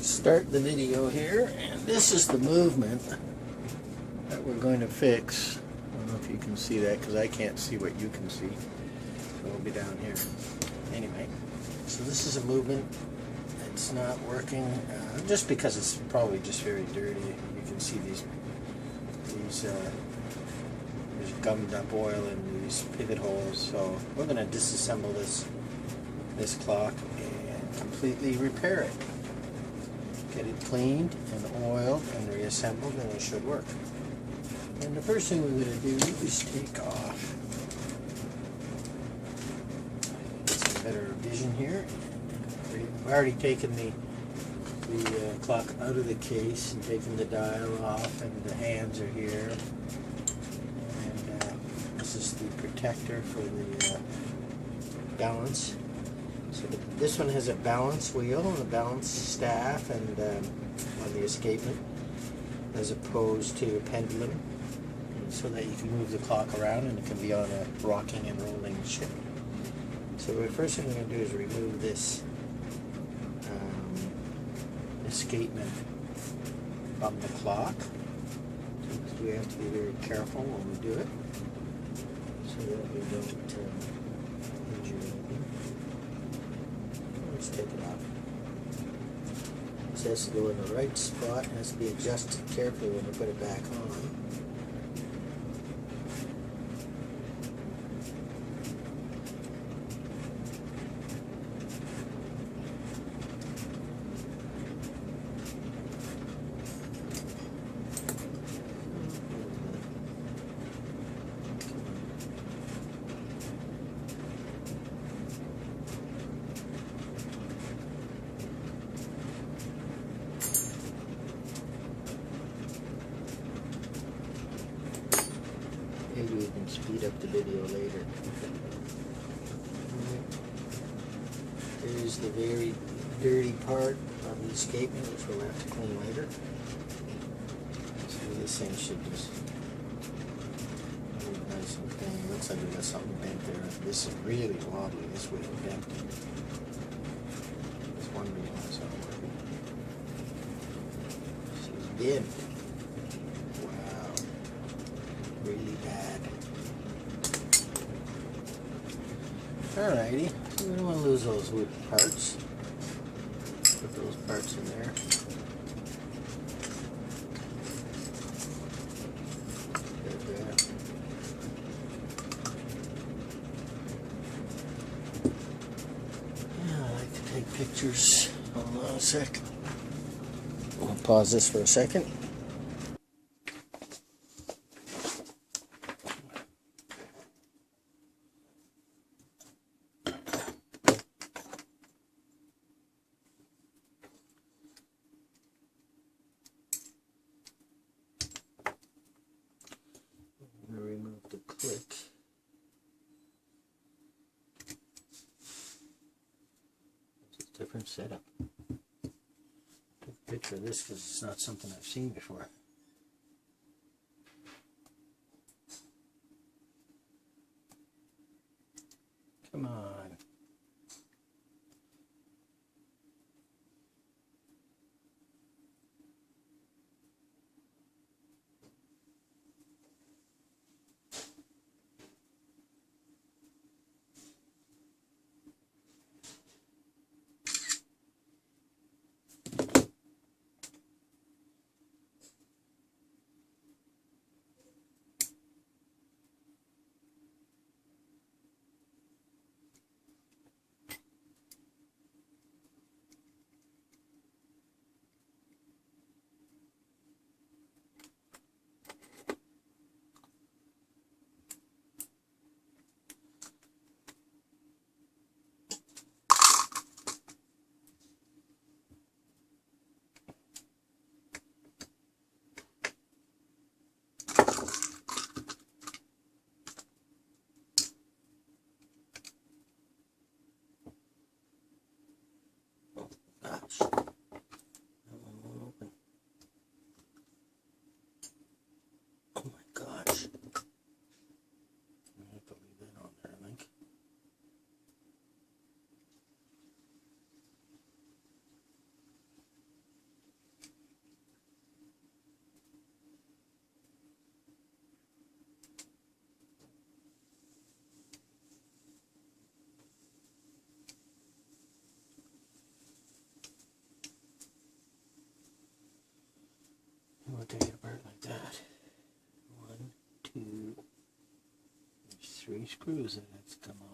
Start the video here, and this is the movement that we're going to fix. I don't know if you can see that because I can't see what you can see. So it'll be down here. Anyway, so this is a movement. It's not working just because it's probably just very dirty. You can see these there's gummed up oil in these pivot holes. So we're going to disassemble this clock and completely repair it. Get it cleaned and oiled and reassembled, and it should work. And the first thing we're going to do is take off. Get some better vision here. We've already taken the clock out of the case and taken the dial off, and the hands are here. And this is the protector for the balance. So this one has a balance wheel and a balance staff, and on the escapement, as opposed to a pendulum, so that you can move the clock around and it can be on a rocking and rolling ship. So the first thing we're going to do is remove this escapement from the clock. So we have to be very careful when we do it, so that we don't injure anything. Let's take it off. This has to go in the right spot and has to be adjusted carefully when we put it back on. Maybe we can speed up the video later. Here's the very dirty part of the escapement, which we'll have to clean later. So this thing should just move nice and clean. Looks like we got something bent there. This is really wobbly, this way it's bent. That's one reason it's not working. She's bent. Really bad. Alrighty, so we don't want to lose those wood parts. Put those parts in there. There. Yeah, I like to take pictures. Hold on a sec. I'll pause this for a second. Remove the click. It's a different setup. Take a picture of this because it's not something I've seen before. Come on. 3 screws that have to come on.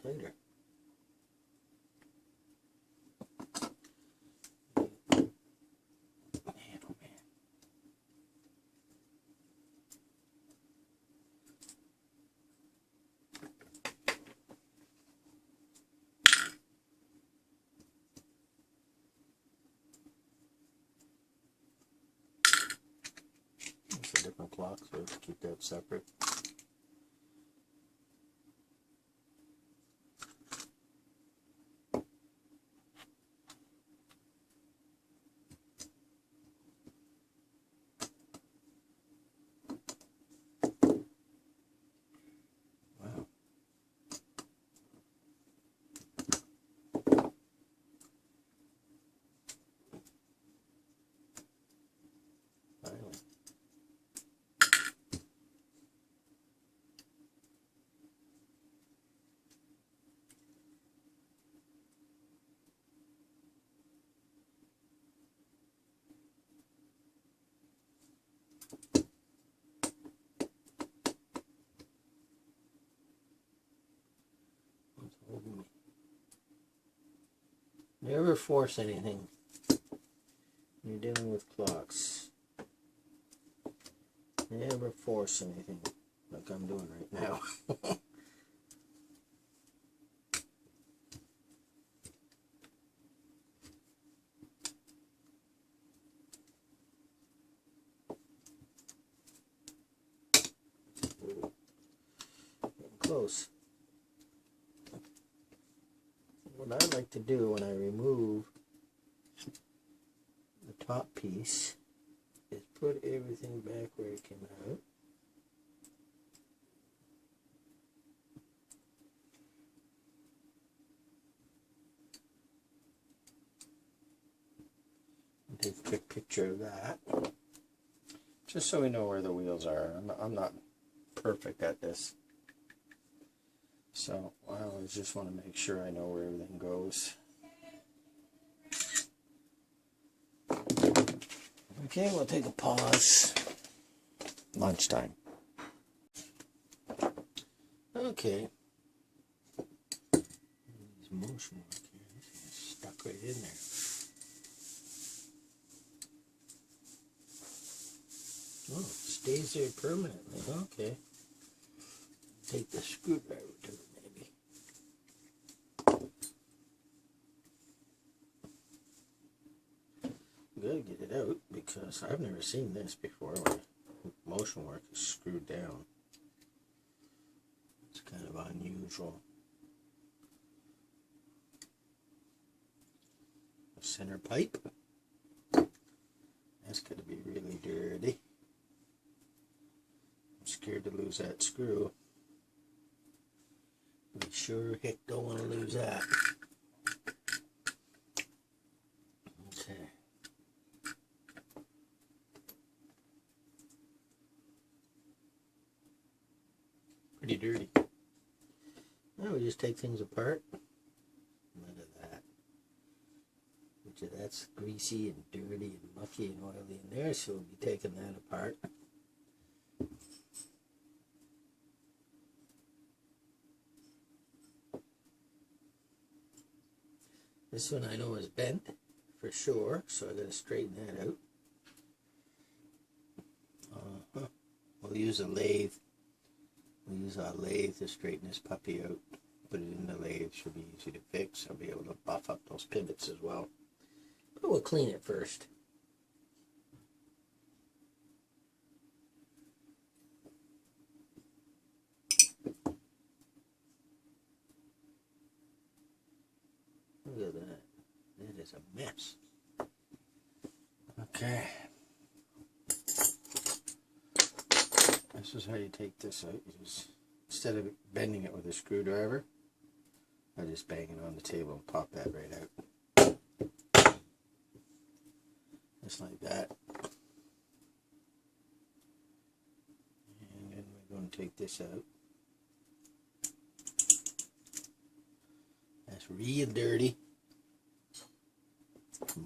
Tighter. Man, oh man. It's a different clock, so let's keep that separate. Never force anything when you're dealing with clocks. Never force anything like I'm doing right now. Getting close. What I like to do when I remove the top piece is put everything back where it came out. And take a quick picture of that, just so we know where the wheels are. I'm not perfect at this, so I always just want to make sure I know where everything goes. Okay, we'll take a pause. Lunchtime. Okay. There's motion work here. This is stuck right in there. Oh, it stays there permanently. Okay. Take the screwdriver to it, maybe. Gotta get it out because I've never seen this before where motion work is screwed down. It's kind of unusual. A center pipe. That's gonna be really dirty. I'm scared to lose that screw. We sure heck don't want to lose that. Okay. Pretty dirty. Now we just take things apart. Look at that. Which that's greasy and dirty and mucky and oily in there, so we'll be taking that apart. This one I know is bent for sure, so I gotta straighten that out. We'll use a lathe. We'll use our lathe to straighten this puppy out. Put it in the lathe, should be easy to fix. I'll be able to buff up those pivots as well. But we'll clean it first. mess. Okay. This is how you take this out. You just, instead of bending it with a screwdriver, I just bang it on the table and pop that right out. Just like that. And then we're going to take this out. That's real dirty.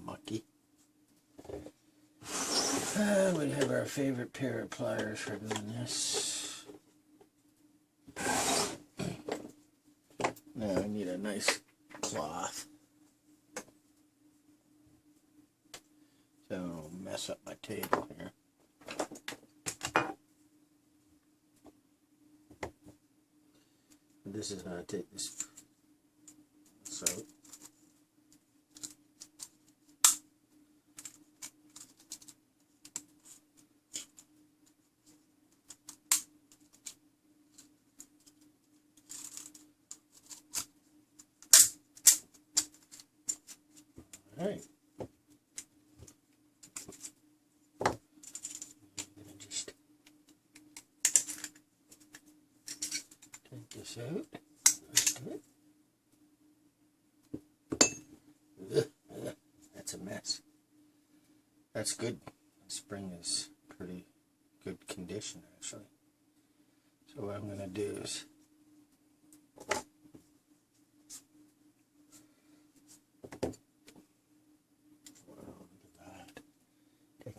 Mucky. We have our favorite pair of pliers for doing this. Now I need a nice cloth, so I don't mess up my table here. And this is how I take this out. Alright. I'm going to just take this out. That's a mess. That's good. The spring is pretty good condition actually. So what I'm going to do is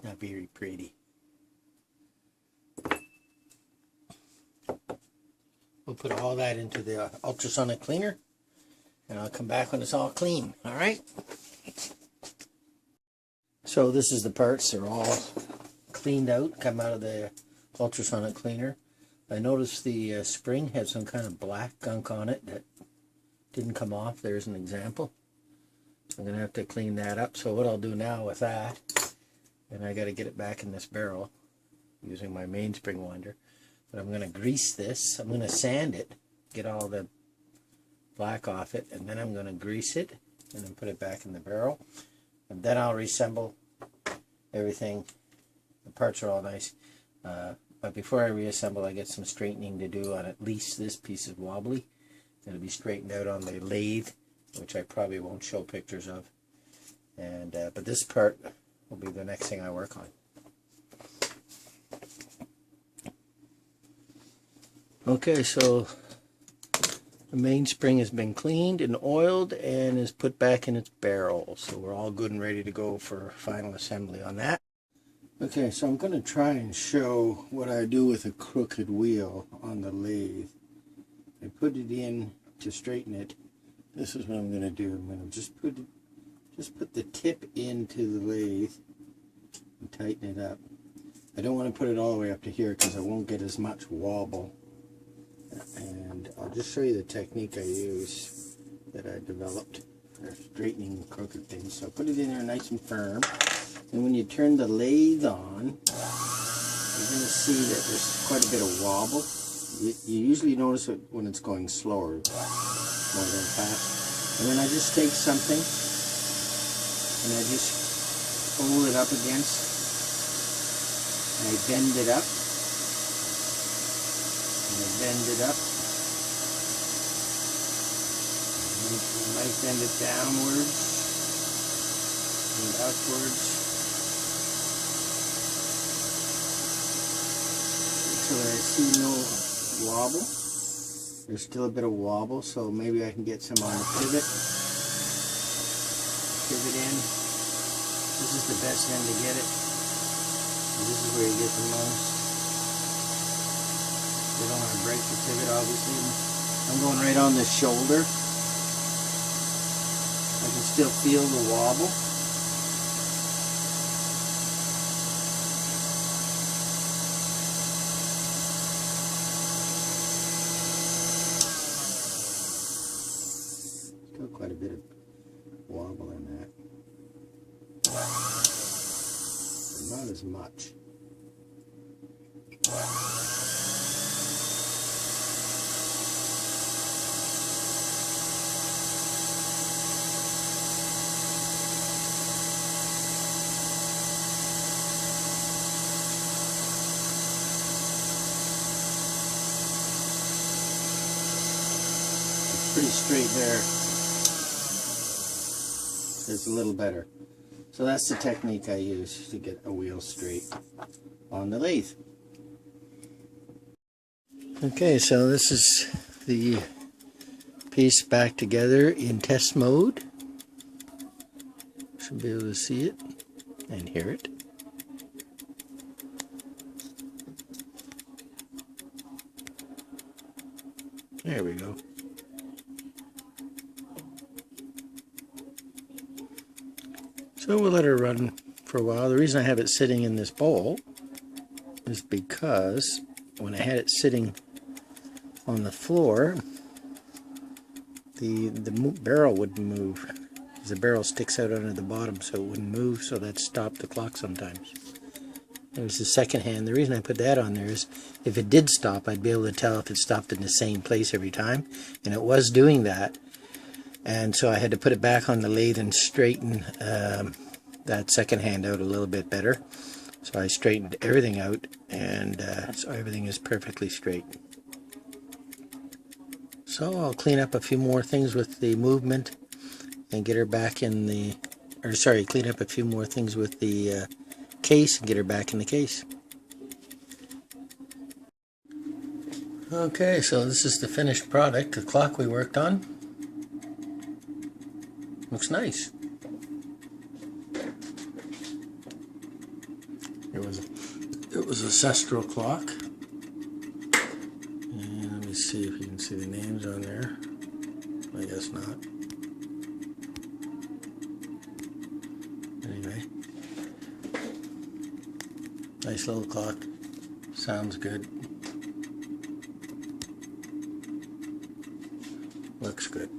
not very pretty. We'll put all that into the ultrasonic cleaner and I'll come back when it's all clean. Alright? So this is the parts. They're all cleaned out, come out of the ultrasonic cleaner. I noticed the spring had some kind of black gunk on it that didn't come off. There's an example. I'm going to have to clean that up. So what I'll do now with that, and I got to get it back in this barrel using my mainspring winder. But I'm going to grease this. I'm going to sand it, get all the black off it, and then I'm going to grease it and then put it back in the barrel. And then I'll reassemble everything. The parts are all nice. But before I reassemble, I get some straightening to do on at least this piece of wobbly. It'll be straightened out on the lathe, which I probably won't show pictures of. And but this part will be the next thing I work on. Okay, so the mainspring has been cleaned and oiled and is put back in its barrel. So we're all good and ready to go for final assembly on that. Okay, so I'm going to try and show what I do with a crooked wheel on the lathe. I put it in to straighten it. This is what I'm going to do. I'm going to just put the tip into the lathe and tighten it up. I don't want to put it all the way up to here because I won't get as much wobble. And I'll just show you the technique I use that I developed for straightening crooked things. So put it in there nice and firm. And when you turn the lathe on, you're going to see that there's quite a bit of wobble. You usually notice it when it's going slower, more than fast. And then I just take something and I just hold it up against, and I bend it up, and I bend it up, and I might bend it downwards and upwards until I see no wobble. There's still a bit of wobble, so maybe I can get some on the pivot. Pivot in. This is the best end to get it. This is where you get the most. You don't want to break the pivot, obviously. I'm going right on the shoulder. I can still feel the wobble. Still quite a bit of wobble in that. But not as much. pretty straight there. It's a little better. So that's the technique I use to get a wheel straight on the lathe. Okay, so this is the piece back together in test mode. Should be able to see it and hear it. There we go. So we'll let her run for a while. The reason I have it sitting in this bowl is because when I had it sitting on the floor, the barrel wouldn't move. The barrel sticks out under the bottom, so it wouldn't move, so that stopped the clock sometimes. There's the second hand. The reason I put that on there is if it did stop, I'd be able to tell if it stopped in the same place every time, and it was doing that. And so I had to put it back on the lathe and straighten that second hand out a little bit better. So I straightened everything out, and so everything is perfectly straight. So I'll clean up a few more things with the movement and get her back in the, or sorry, clean up a few more things with the case and get her back in the case. Okay, so this is the finished product, the clock we worked on. Looks nice. It was a Sestrel clock. And let me see if you can see the names on there. I guess not. Anyway. Nice little clock. Sounds good. Looks good.